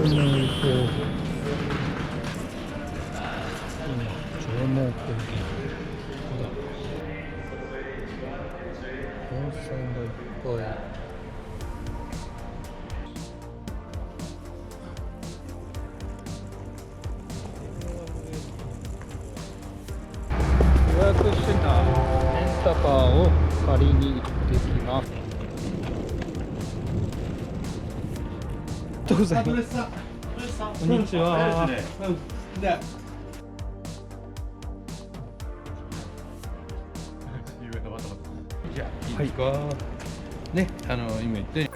上毛高原、温泉がいっぱい。予約してたレンタカーを借りに行ってきます。どうぞ。こんにちは。じゃあいいですか。ね、今言って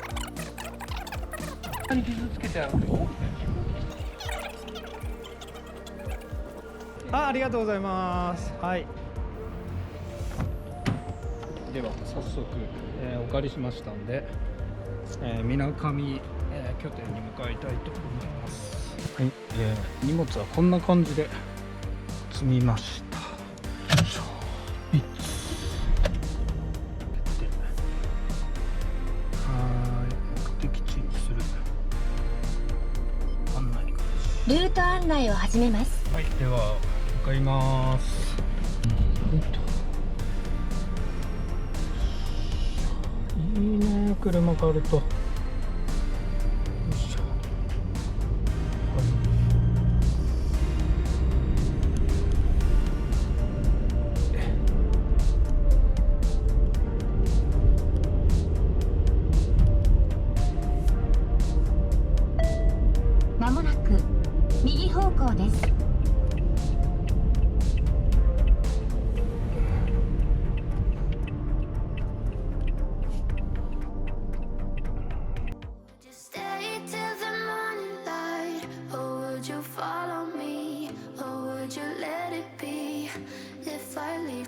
傷つけてあるのよ。ありがとうございます。はい。では早速、お借りしましたんで、みなかみ、拠点に向かいたいと思います。はい、荷物はこんな感じで積みました。よいしょ。目的地にする案内開始。ルート案内を始めます。はい、では向かいます。いいね、車借りると。よいしょ。まもなく右方向です。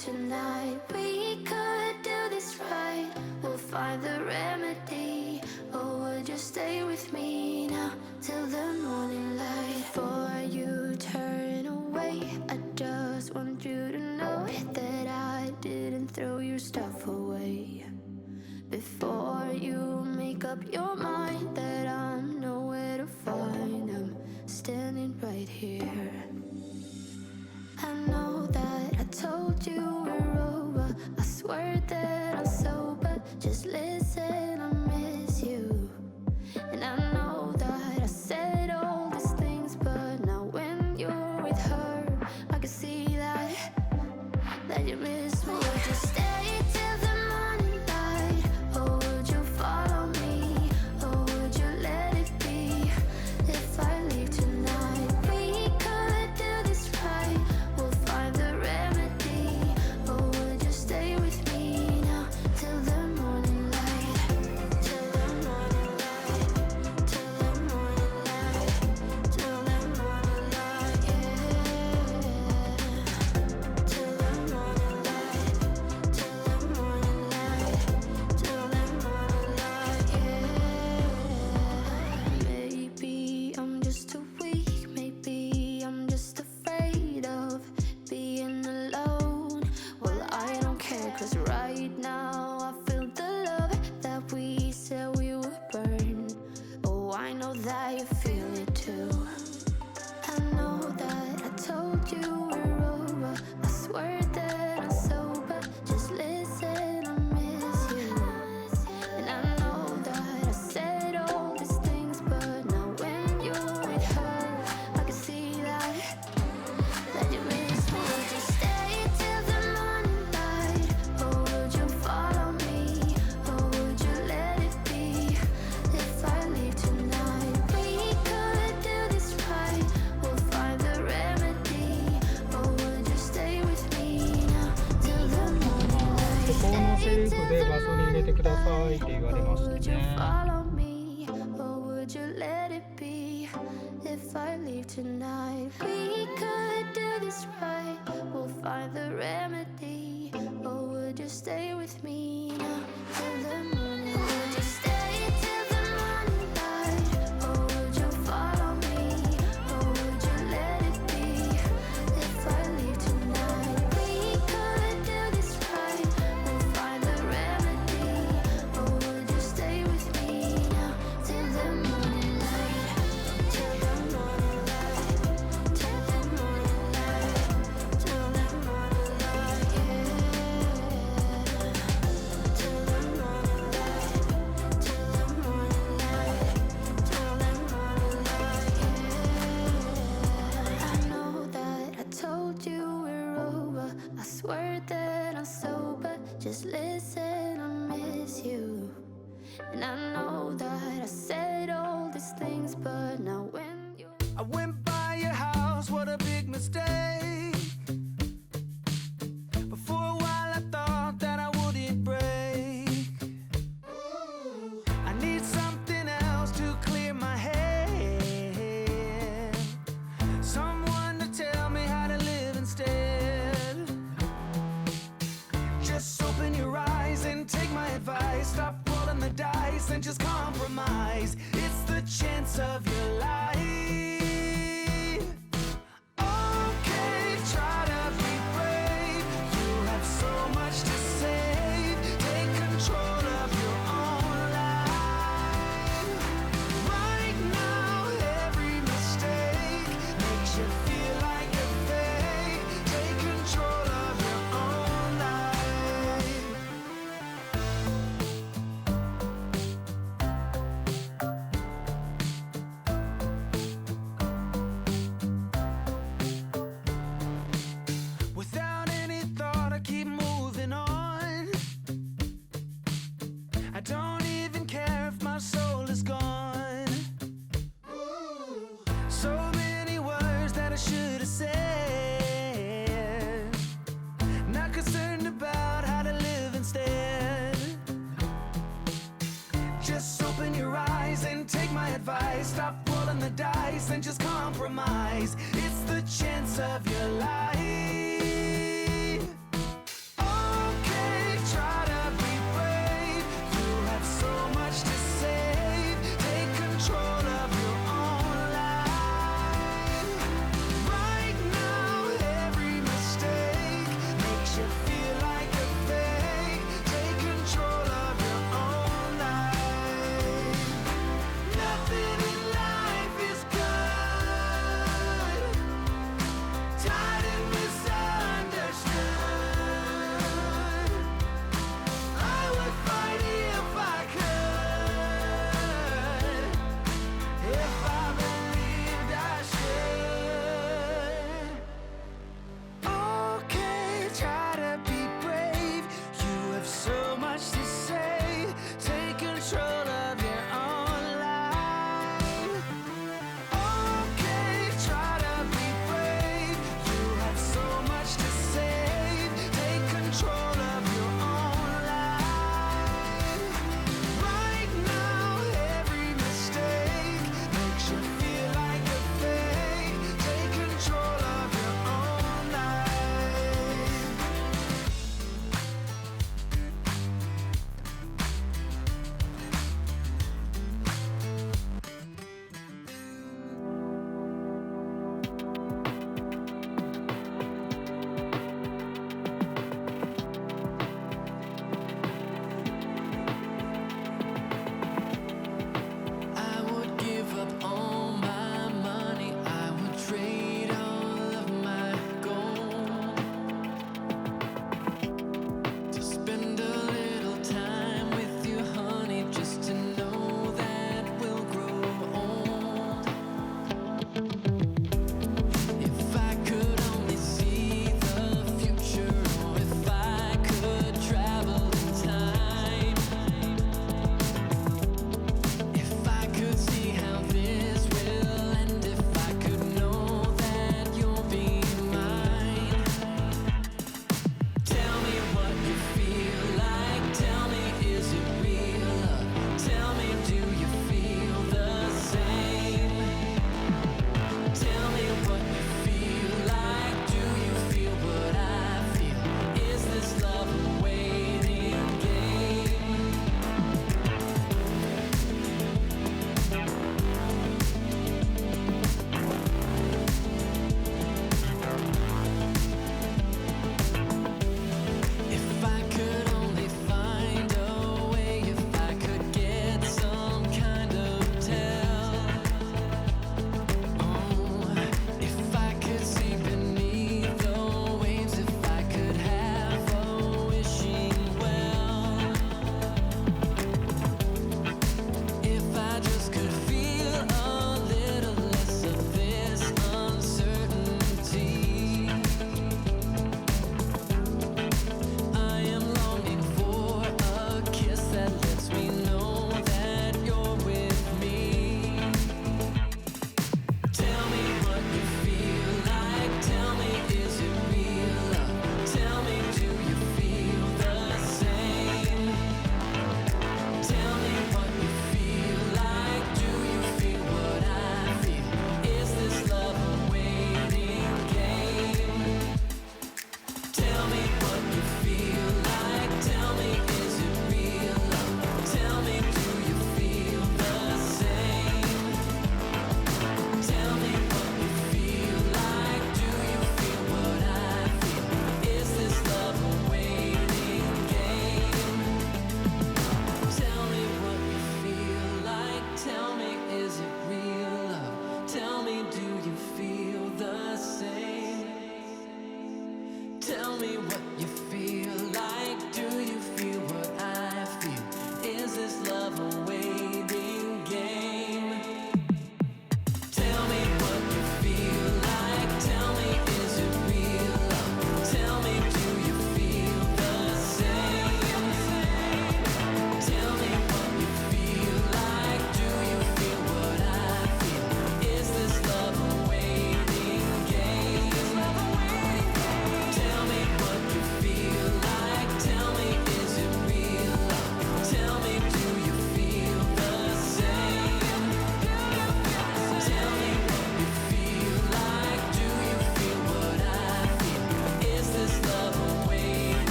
Tonight we could do this right. We'll find the remedy. Or would you stay with me now till the morning light? Before you turn away, I just want you to know that I didn't throw your stuff away. Before you make up your mind that I'm nowhere to find, I'm standing right here. I know that I told you we're over. I swear that I'm sober. Just listen, I miss you. And I know that I said all these things, but now when you're with her, I can see that you miss me. Would you stay till the morning light? Or would you follow me? Or would you let it be? If I leave tonight, we could do this right. We'll find the remedy. Or would you stay with me now till the morning light? Till the morning light. Till the morning light. Till the morning light. Yeah. Till the morning light. Till the morning light. Till the morning light. Yeah. Maybe I'm just too weak. Maybe I'm just afraid of being alone. Well, I don't care, 'cause right now I feel the love that we said we would burn. Oh, I know that you feel it too. I know that I told you we're over. I swear that I'm sober. Just listen, I miss you. And I know that I said all these things, but now when you're with her, I can see that you miss me. Would you stay till the morning light? Or would you follow me? Or would you let it be? If I leave tonight, we could do this right. We'll find the remedy. Or would you stay with me now till the morning こ light? このセリフでガソリン入れてくださいって言われました Would you ね。 follow me? Or would you let it be? If I leave tonight, we could do this right. We'll find the remedy. Or would you stay with me now till the morning light? Would you stay till the morning light? Or would you follow me? Or would you let it be? If I leave tonight, we could do this right. We'll find the remedy. Or would you stay with me now till the morning light? Till And I know that I said all these things, but now when you I went by your house, what a big mistake. But for a while I thought that I wouldn't break. I need something else to clear my head. Someone to tell me how to live instead. Just open your eyes and take my advice. Stop rolling the dice and just compromise. It's the chance of your life. Okay, try to be brave. You have so much to say. Take control of your own life. Right now, every mistake makes you feel like a fake. Take control of your own life. Without any thought, I keep moving on. I don't even care if my soul is gone. So many words that I should have said. Not concerned about how to live instead. Just open your eyes and take my advice. Stop rolling the dice and just compromise. It's the chance of your life. Okay, try to be brave. You have so much to say. Take control of your own life. Right now, every mistake makes you feel like a fake. Take control of your own life. Nothing in life is good. Tired and beside.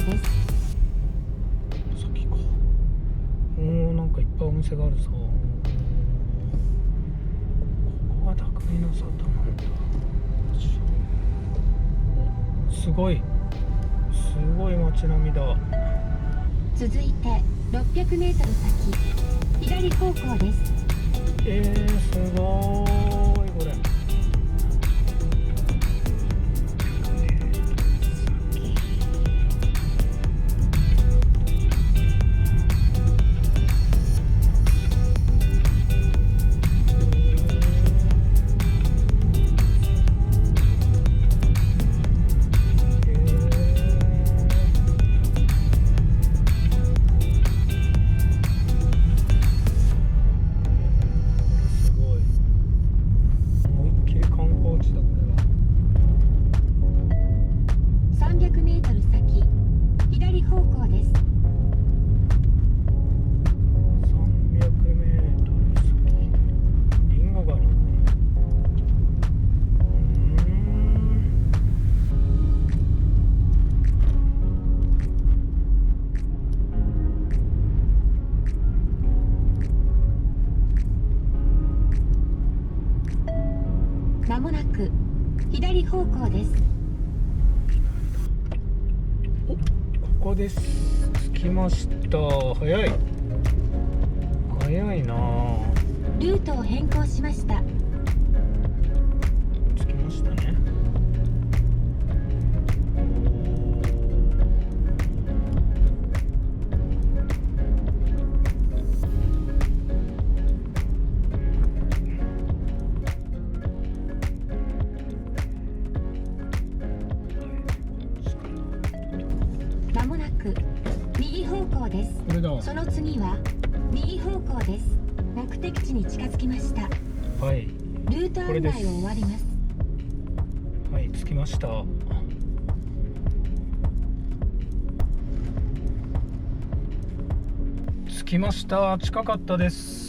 です。先か。おー、なんかいっぱいお店があるぞ。ここが匠の里なんだ。すごい街並みだ。続いて600メートル先、左方向です。すごーいこれ。まもなく左方向です。ここです。着きました。早いな。ルートを変更しました。着きましたね。まもなく右方向です。これだ。その次は右方向です。目的地に近づきました。はい。ルート案内を終わります。はい、着きました。着きました。近かったです。